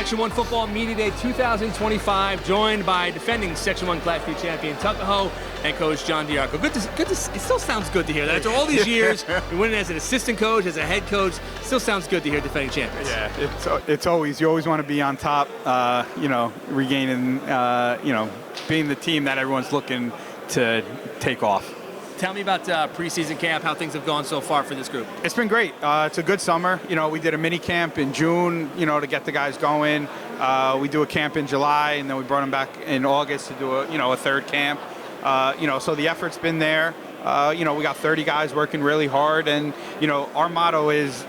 Section 1 Football Media Day 2025, joined by defending Section 1 Class 3 champion Tuckahoe and Coach John D'Arco. It still sounds good to hear that. After all these years, you're winning as an assistant coach, as a head coach, still sounds good to hear defending champions. Yeah, it's always, you always want to be on top, regaining, being the team that everyone's looking to take off. Tell me about preseason camp, how things have gone so far for this group. It's been great. It's a good summer. We did a mini camp in June, to get the guys going. We do a camp in July, and then we brought them back in August to do a third camp. So the effort's been there. We got 30 guys working really hard, and, our motto is,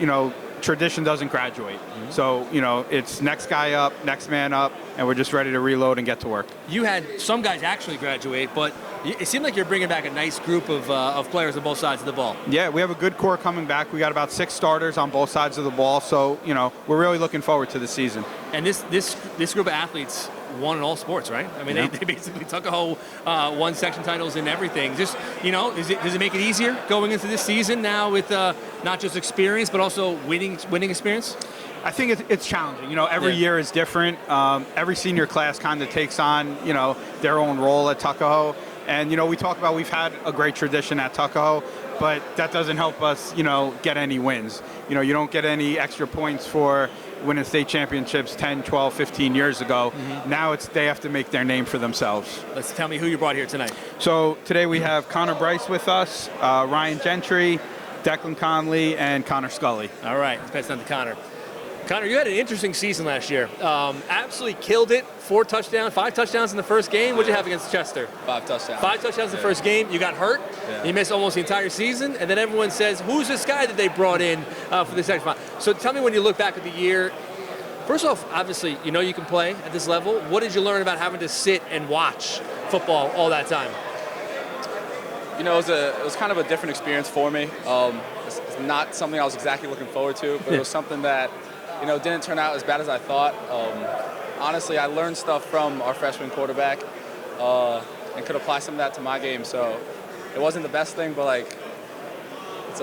tradition doesn't graduate. Mm-hmm. So, it's next guy up, next man up, and we're just ready to reload and get to work. You had some guys actually graduate, but it seemed like you're bringing back a nice group of players on both sides of the ball. Yeah, we have a good core coming back. We got about 6 starters on both sides of the ball, so, we're really looking forward to the season. And this group of athletes won in all sports, right? I mean, they basically Tuckahoe won section titles and everything. Just, does it make it easier going into this season now with not just experience, but also winning experience? I think it's challenging. Every year is different. Every senior class kind of takes on, their own role at Tuckahoe. And, we talk about we've had a great tradition at Tuckahoe, but that doesn't help us, get any wins. You don't get any extra points for winning state championships 10, 12, 15 years ago. Mm-hmm. Now they have to make their name for themselves. Let's tell me who you brought here tonight. So today we have Connor Brice with us, Ryan Gentry, Declan Connolly, and Connor Scully. All right, let's pass it on to Connor. Connor, you had an interesting season last year. Absolutely killed it. 5 touchdowns in the first game. What did you have against Chester? 5 touchdowns. 5 touchdowns in the first game. You got hurt. Yeah. You missed almost the entire season. And then everyone says, who's this guy that they brought in for the second spot? So tell me, when you look back at the year, first off, obviously, you can play at this level. What did you learn about having to sit and watch football all that time? It was kind of a different experience for me. It's not something I was exactly looking forward to, but it was something that didn't turn out as bad as I thought. Honestly, I learned stuff from our freshman quarterback and could apply some of that to my game. So it wasn't the best thing, but it's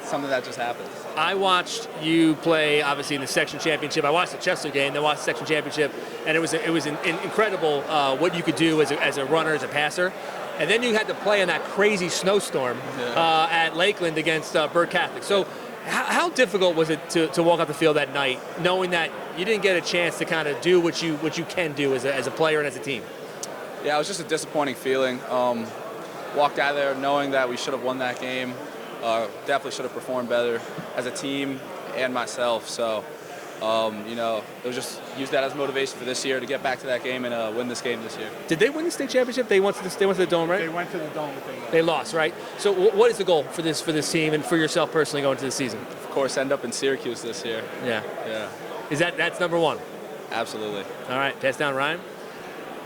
something that just happened. I watched you play, obviously, in the section championship. I watched the Chester game, then watched the section championship, and it was incredible what you could do as a runner, as a passer. And then you had to play in that crazy snowstorm at Lakeland against Burke Catholic. So how difficult was it to walk out the field that night, knowing that you didn't get a chance to kind of do what you can do as a player and as a team? Yeah, it was just a disappointing feeling. Walked out of there knowing that we should have won that game. Definitely should have performed better as a team and myself. So, it was just use that as motivation for this year to get back to that game and win this game this year. Did they win the state championship? They went to the Dome, right? They went to the Dome. They lost, right? So what is the goal for this team and for yourself personally going into the season? Of course, end up in Syracuse this year. Yeah. Is that's number one? Absolutely. All right, pass down, Ryan.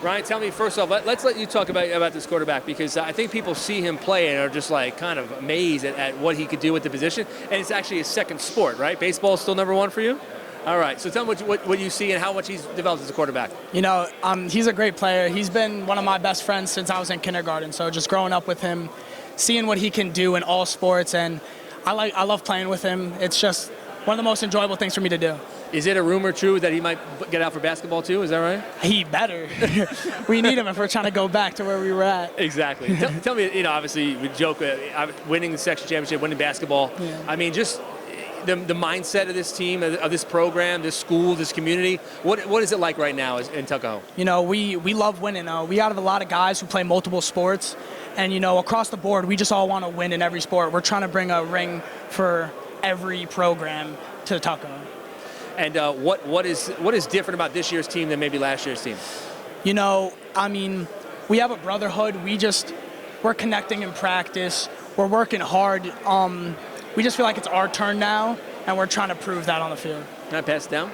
Ryan, tell me, first off, let's let you talk about this quarterback, because I think people see him play and are just kind of amazed at what he could do with the position. And it's actually his second sport, right? Baseball is still number one for you? All right, so tell me what you see and how much he's developed as a quarterback. He's a great player. He's been one of my best friends since I was in kindergarten. So just growing up with him, seeing what he can do in all sports, and I love playing with him. It's just one of the most enjoyable things for me to do. Is it a rumor true that he might get out for basketball too? Is that right? He better. We need him if we're trying to go back to where we were at. Exactly. Tell me, obviously we joke, winning the section championship, winning basketball. Yeah. I mean, just the mindset of this team, of this program, this school, this community. What is it like right now in Tuckahoe? We love winning. We have a lot of guys who play multiple sports, and across the board, we just all want to win in every sport. We're trying to bring a ring for every program to Tuckahoe. And what is different about this year's team than maybe last year's team? We have a brotherhood. We're connecting in practice. We're working hard. We just feel like it's our turn now, and we're trying to prove that on the field. Can I pass it down?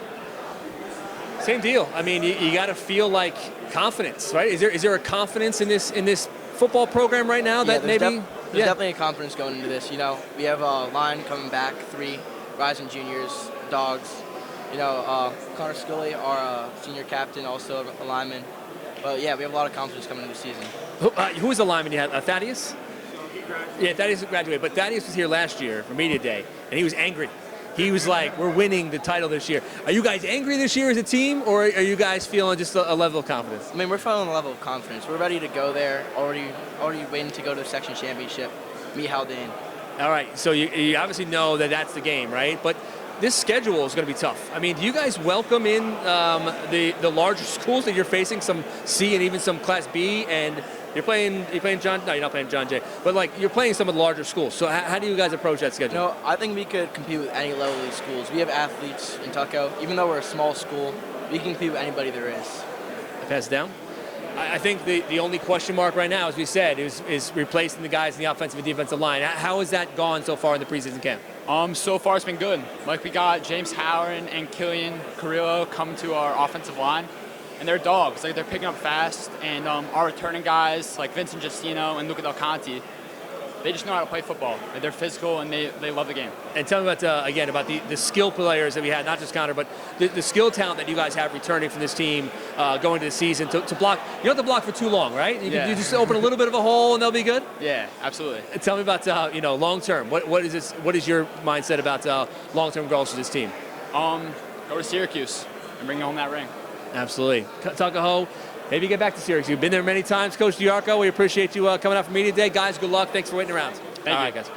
Same deal. I mean, you got to feel like confidence, right? Is there a confidence in this football program right now that there's definitely a confidence going into this. We have a line coming back, 3 rising juniors, dogs. Connor Scully, our senior captain, also a lineman. But yeah, we have a lot of confidence coming into the season. Who was the lineman you had? Thaddeus? Yeah, Thaddeus graduated, but Thaddeus was here last year for Media Day, and he was angry. he was like, we're winning the title this year. Are you guys angry this year as a team, or are you guys feeling just a level of confidence? I mean, we're feeling a level of confidence. We're ready to go there. Already waiting to go to the section championship. Meet Haldane. All right, so you obviously know that that's the game, right? But this schedule is going to be tough. I mean, do you guys welcome in the larger schools that you're facing, some C and even some Class B, and you're playing John? No, you're not playing John Jay. But like you're playing some of the larger schools. So how do you guys approach that schedule? No, I think we could compete with any level of these schools. We have athletes in Tuckahoe. Even though we're a small school, we can compete with anybody there is. I pass it down. I think the only question mark right now, as we said, is replacing the guys in the offensive and defensive line. How has that gone so far in the preseason camp? So far it's been good. Like we got James Howard and Killian Carrillo coming to our offensive line, and they're dogs. Like they're picking up fast, and our returning guys like Vincent Justino and Luca Del Conte, they just know how to play football. Like, they're physical and they love the game. And tell me about again about the skill players that we had, not just Connor, but the skill talent that you guys have returning from this team going to the season to block. You don't have to block for too long, right? You just open a little bit of a hole and they'll be good. Yeah, absolutely. And tell me about long term. What is this? What is your mindset about long term goals for this team? Go to Syracuse and bring home that ring. Absolutely. Tuckahoe, maybe get back to Syracuse. You've been there many times. Coach DiArco, we appreciate you coming out for media today. Guys, good luck. Thanks for waiting around. Thank you. All right, guys.